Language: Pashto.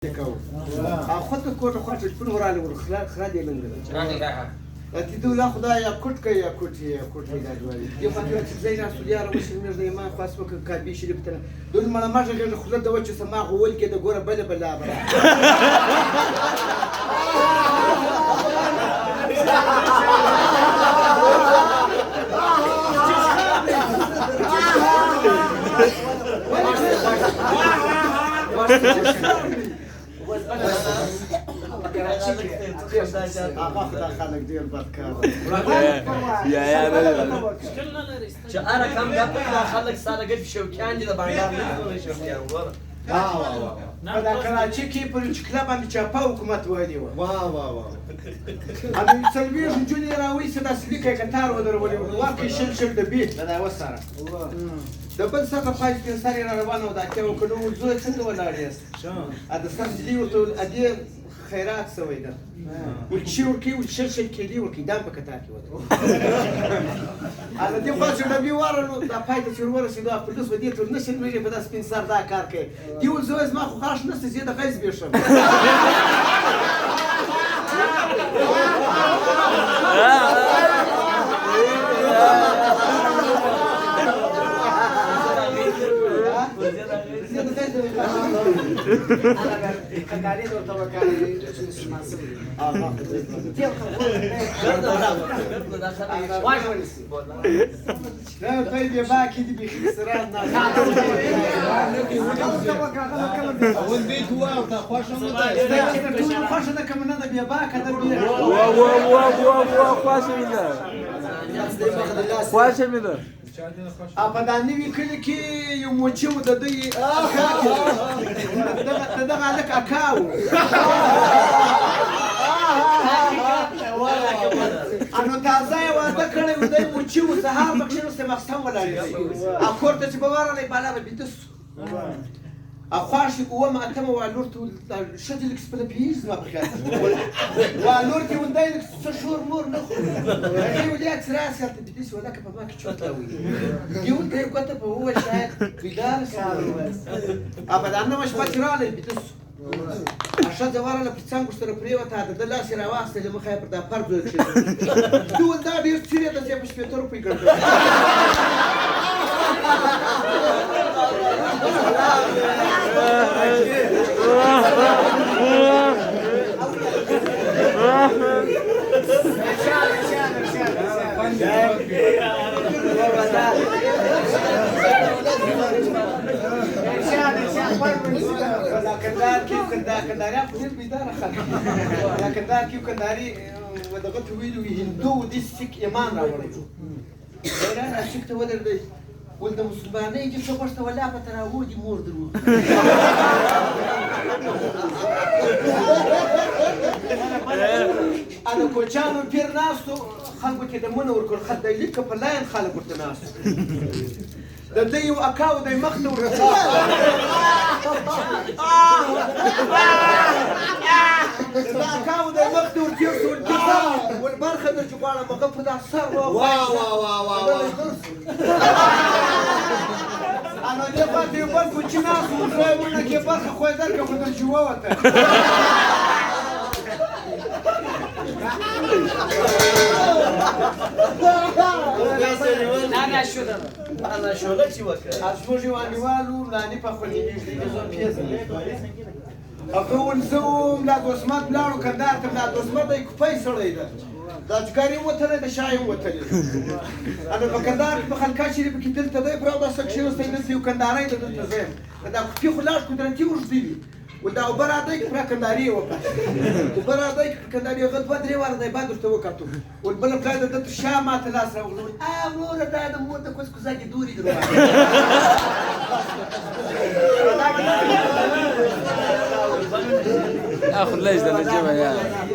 خودت کوټه خورته په وراله ور خلا دی لنګ تی دولا خدایا کوټ کیا کوټ دا دوی یو فاتوره چې زینا سودیار وشي مې د ایمان خاص وک کابي شریف ته دون مله ماجه ګر خله د وچ سما غول کې د ګوره بل بلا خلک ډیر بدکار چې اره کم ګټه خلک سره ګټ شوکیان دي د بانډار نه شوکیان وره دا کراچي کې پر چکلا باندې چاپا حکومت وایي واه انا سلبي جوني راوي سدا سلیکه کتار ودرولې واقع شل د بیت دا وسره د بل څه په پای کې سره روانه و دا چې وکړو زه څنګه ولاړ یاست ا د سم دي ورته ادي خیرات سوي ده و چې ورکی و شل کې دی ورکی دام په کتار کې وته ا دې خو چې نبی واره دا پای ته ورور سیدا په داس ودی تر نشي مې په داس سپین سر دا کار کوي دی ول زوز ما خو خاص نشته زیاده غیظ بشم کندهاري د توکل سماسي لا طيب يا باكي دي بخسران اول بيت هو تا خوش نه خوش نه کوم نه بیا باک دا بیا خوش مینه په دانی وی کلی کې یو موچو د دې دغه الک اکاو انو تازه واده کړی و دې موچو سهار مخکې سم مخسم ولاړ اکور ته چې بواره نه بالا به بیتس اخواش قوه ما اتم والورت شد لك سبلا بيز ما بخاف والورتي وندايلك شهور مور نخو هي وليات راسي تدبيس ولاك بماك تشوتاوي يقول ده كتب هو شاهد بدال ابدا انا مش باترالي بتس عشان زوار له بتسان قشتر بريوت هذا ده لا سير واسطه اللي مخايب ده فرض دول ده بيصير ده زي مش بيترو بيقدر كنداري أخذ البدارة خلنا كندار كيو كنداري ودغت ويلو يهندو دي سك إيمان راولي أنا شفت ولا البيت ولد مسلمان يجي شوفشت ولا بترى ودي مور درو أنا كوچانو بير ناسو خلقو كده منور كل خد يلك بلاين خلقو تناسو ده دي وأكاو ده مخدو ده أكاو ده مخدو ورتيرسو والبرخة ده جبالة مغفر ده صار أنا جبت يبان كوچناس وزاي وانا كي برخة خوي ذلك خد الجواوة انا شغل شي وکړه اشوجي وانيوالو لاني په خولي دي زون پیسه اقول زوم لا دوسمات بلاړو کندار ته لا دوسمات د کوپای سړی ده دا ځګری وته د شای وته انا په کندار په خلکا شریف کې دلته دی پرو د سکشن ستنه یو کندارای د دلته زم دا په خلاص قدرتي ورځي ودا وبراديك برا كنداري وكا وبراديك كنداري غد بدري ورا داي بدر تو وكاتو والبلد هذا دت الشام تلاس وقولوا نور دا مو ده كوس كوزاجي دوري دلوقتي اخذ ليش ده الجبهه يعني